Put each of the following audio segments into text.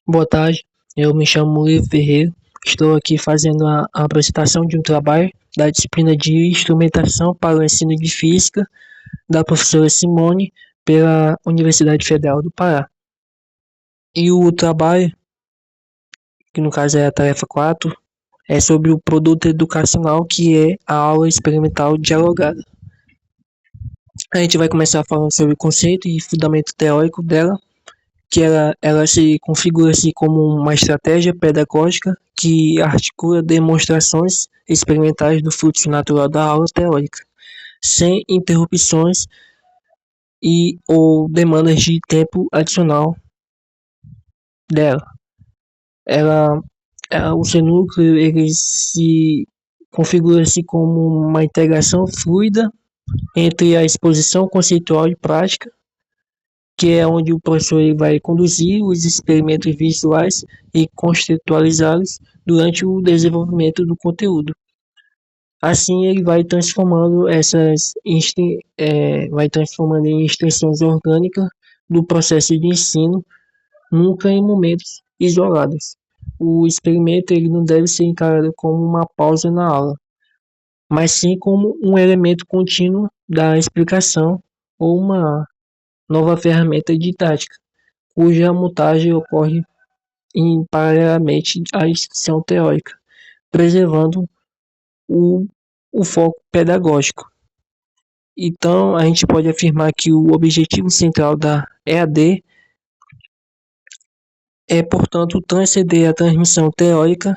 Boa tarde, eu me chamo Livio Ferreira. Estou aqui fazendo a apresentação de um trabalho da disciplina de Instrumentação para o Ensino de Física da professora Simone pela Universidade Federal do Pará. E o trabalho, que no caso é a tarefa 4, é sobre o produto educacional, que é a aula experimental dialogada. A gente vai começar falando sobre o conceito e fundamento teórico dela, que ela se configura-se como uma estratégia pedagógica que articula demonstrações experimentais do fluxo natural da aula teórica, sem interrupções e ou demandas de tempo adicional dela. Ela, o seu núcleo ele se configura-se como uma integração fluida entre a exposição conceitual e prática, que é onde o professor ele vai conduzir os experimentos visuais e conceitualizá-los durante o desenvolvimento do conteúdo. Assim, ele vai transformando vai transformando em extensões orgânicas do processo de ensino, nunca em momentos isolados. O experimento ele não deve ser encarado como uma pausa na aula, mas sim como um elemento contínuo da explicação ou uma nova ferramenta didática, cuja montagem ocorre paralelamente à instrução teórica, preservando o, o foco pedagógico. Então, a gente pode afirmar que o objetivo central da EAD é, portanto, transcender a transmissão teórica,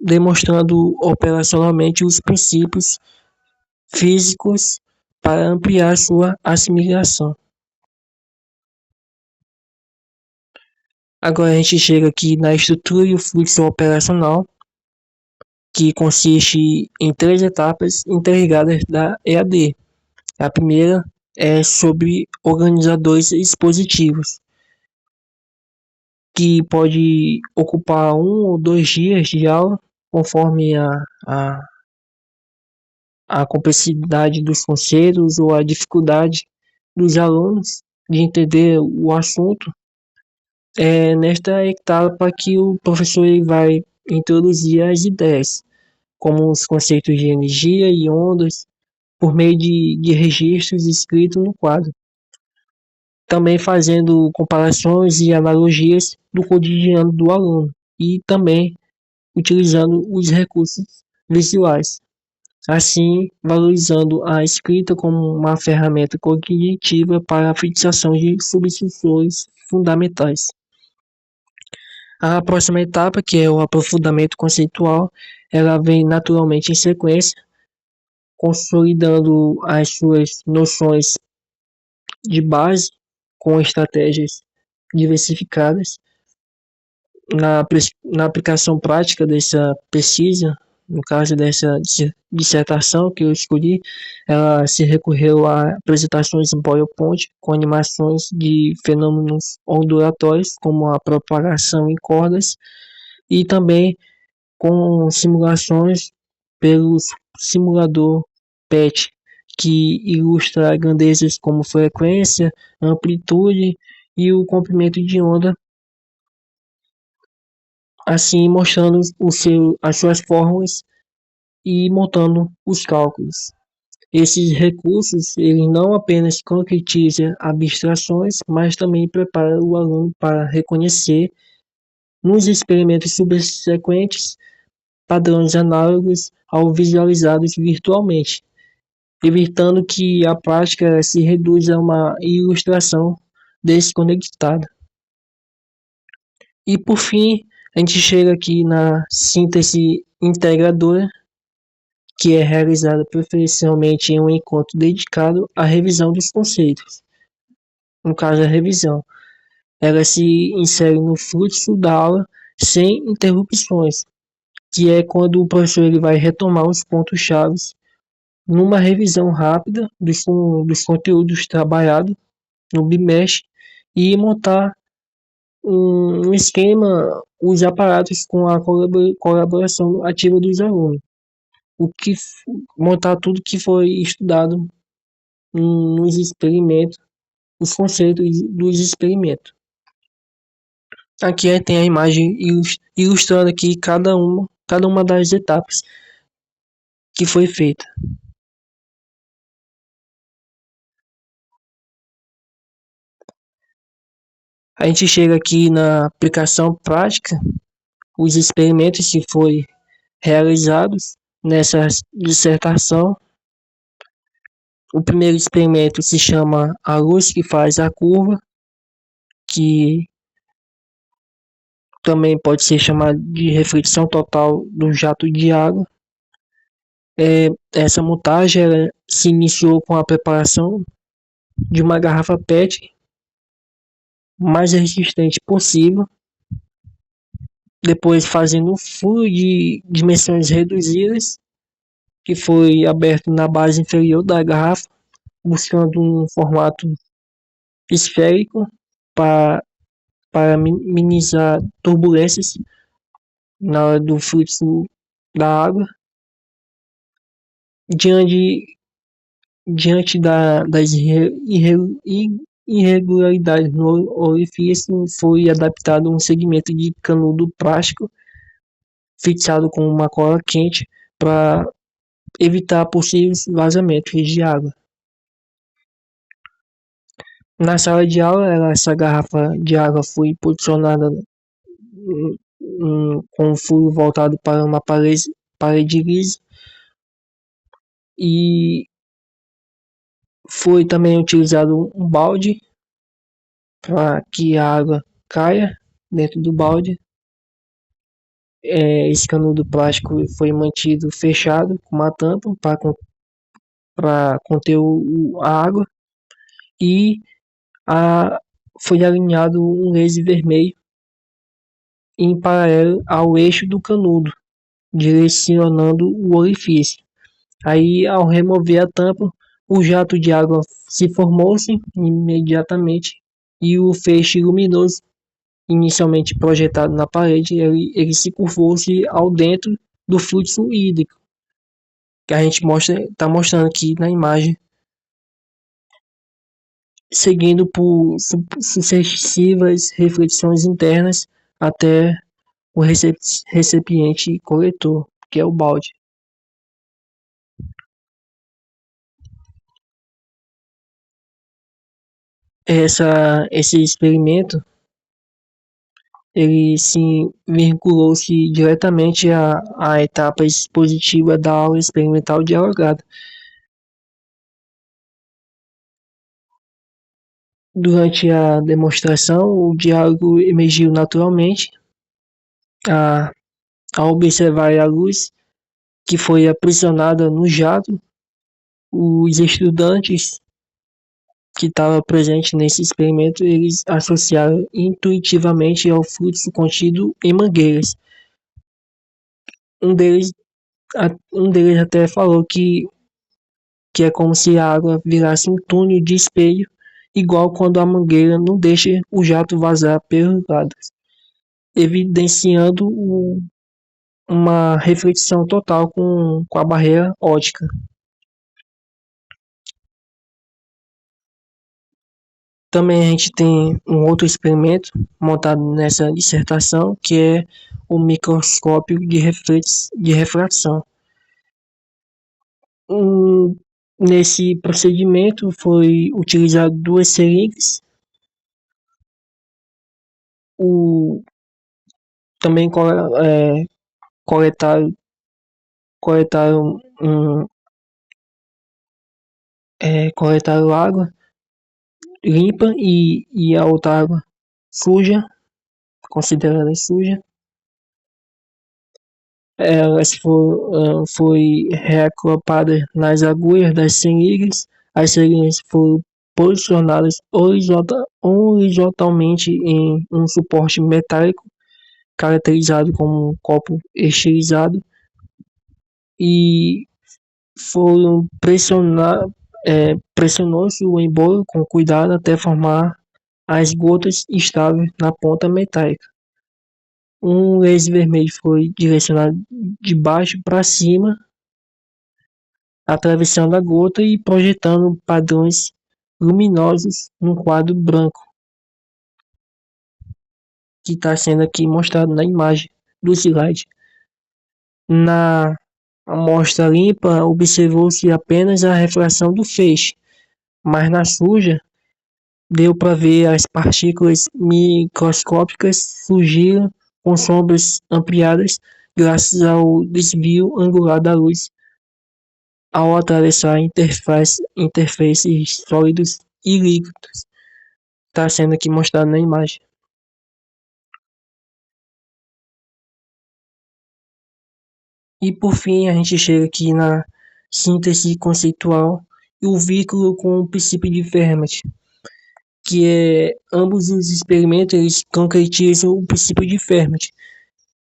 demonstrando operacionalmente os princípios físicos para ampliar sua assimilação. Agora a gente chega aqui na estrutura e o fluxo operacional, que consiste em 3 etapas interligadas da EAD. A primeira é sobre organizadores expositivos, que pode ocupar 1 ou 2 dias de aula, conforme a, a complexidade dos conceitos ou a dificuldade dos alunos de entender o assunto. É nesta etapa que o professor vai introduzir as ideias, como os conceitos de energia e ondas, por meio de registros escritos no quadro, também fazendo comparações e analogias do cotidiano do aluno e também utilizando os recursos visuais, assim valorizando a escrita como uma ferramenta cognitiva para a fixação de substituições fundamentais. A próxima etapa, que é o aprofundamento conceitual, ela vem naturalmente em sequência, consolidando as suas noções de base com estratégias diversificadas na aplicação prática dessa pesquisa. No caso dessa dissertação que eu escolhi, ela se recorreu a apresentações em PowerPoint com animações de fenômenos ondulatórios, como a propagação em cordas, e também com simulações pelo simulador PET, que ilustra grandezas como frequência, amplitude e o comprimento de onda, assim mostrando as suas fórmulas e montando os cálculos. Esses recursos eles não apenas concretizam abstrações, mas também preparam o aluno para reconhecer nos experimentos subsequentes padrões análogos ao visualizados virtualmente, evitando que a prática se reduza a uma ilustração desconectada. E por fim, a gente chega aqui na síntese integradora, que é realizada preferencialmente em um encontro dedicado à revisão dos conceitos. No caso, a revisão, ela se insere no fluxo da aula sem interrupções, que é quando o professor ele vai retomar os pontos-chave numa revisão rápida dos conteúdos trabalhados no bimestre e montar um esquema, os aparatos com a colaboração ativa dos alunos. O que montar tudo que foi estudado nos experimentos, os conceitos dos experimentos. Aqui tem a imagem ilustrando aqui cada uma das etapas que foi feita. A gente chega aqui na aplicação prática, os experimentos que foram realizados nessa dissertação. O primeiro experimento se chama a luz que faz a curva, que também pode ser chamado de reflexão total do jato de água. Essa montagem se iniciou com a preparação de uma garrafa PET mais resistente possível, depois fazendo um furo de dimensões reduzidas, que foi aberto na base inferior da garrafa, buscando um formato esférico para, para minimizar turbulências na hora do fluxo da água. Diante, das irregularidades no orifício, foi adaptado um segmento de canudo plástico fixado com uma cola quente para evitar possíveis vazamentos de água. Na sala de aula, essa garrafa de água foi posicionada com o furo voltado para uma parede lisa e foi também utilizado um balde para que a água caia dentro do balde. Esse canudo plástico foi mantido fechado com uma tampa para conter a água e foi alinhado um laser vermelho em paralelo ao eixo do canudo, direcionando o orifício. Aí, ao remover a tampa, o jato de água se formou-se imediatamente e o feixe luminoso, inicialmente projetado na parede, ele se curvou-se ao dentro do fluxo hídrico, que a gente está mostrando aqui na imagem, seguindo por sucessivas reflexões internas até o recipiente coletor, que é o balde. Esse experimento ele se vinculou-se diretamente à etapa expositiva da aula experimental dialogada. Durante a demonstração, o diálogo emergiu naturalmente ao observar a luz que foi aprisionada no jato. Os estudantes que estavam presentes nesse experimento, eles associaram intuitivamente ao fluxo contido em mangueiras. Um deles, um deles até falou que é como se a água virasse um túnel de espelho, igual quando a mangueira não deixa o jato vazar pelos lados, evidenciando uma reflexão total com a barreira óptica. Também a gente tem um outro experimento montado nessa dissertação, que é o microscópio de refração. Nesse procedimento foi utilizado duas seringas, também coletaram água limpa e a outra água suja, considerada suja. Elas foi reagrupadas nas agulhas das seringas. As seringas foram posicionadas horizontalmente em um suporte metálico, caracterizado como um copo estilizado, e foram pressionou-se o embolo com cuidado até formar as gotas estáveis na ponta metálica. Um laser vermelho foi direcionado de baixo para cima, atravessando a gota e projetando padrões luminosos num quadro branco. que está sendo aqui mostrado na imagem do slide. Na amostra limpa, observou-se apenas a refração do feixe, mas na suja deu para ver as partículas microscópicas surgirem com sombras ampliadas graças ao desvio angular da luz ao atravessar interfaces sólidos e líquidos. Está sendo aqui mostrado na imagem. E por fim, a gente chega aqui na síntese conceitual e o vínculo com o princípio de Fermat, que ambos os experimentos eles concretizam o princípio de Fermat,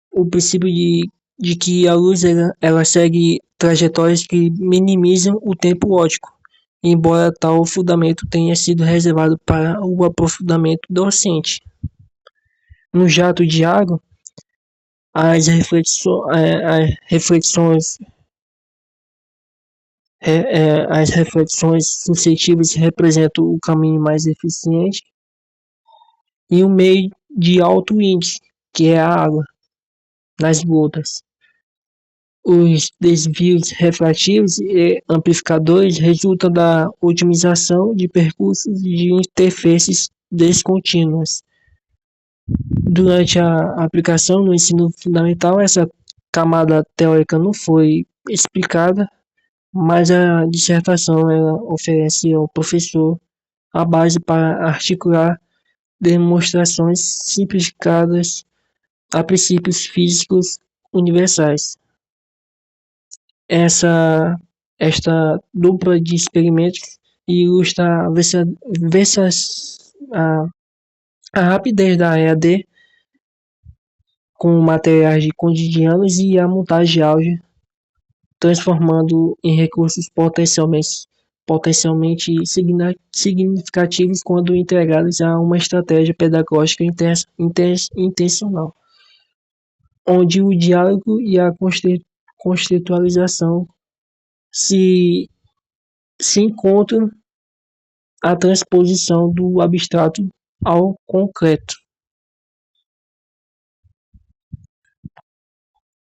o princípio de que a luz ela segue trajetórias que minimizam o tempo óptico, embora tal fundamento tenha sido reservado para o aprofundamento docente. No jato de água, as reflexões suscetíveis representam o caminho mais eficiente e um meio de alto índice, que é a água, nas gotas. Os desvios refrativos e amplificadores resultam da otimização de percursos de interfaces descontínuas. Durante a aplicação no ensino fundamental, essa camada teórica não foi explicada, mas a dissertação ela oferece ao professor a base para articular demonstrações simplificadas a princípios físicos universais. Esta dupla de experimentos ilustra a rapidez da EAD com materiais cotidianos e a montagem de áudio, transformando em recursos potencialmente significativos quando integrados a uma estratégia pedagógica intencional, onde o diálogo e a contextualização se encontram a transposição do abstrato ao concreto.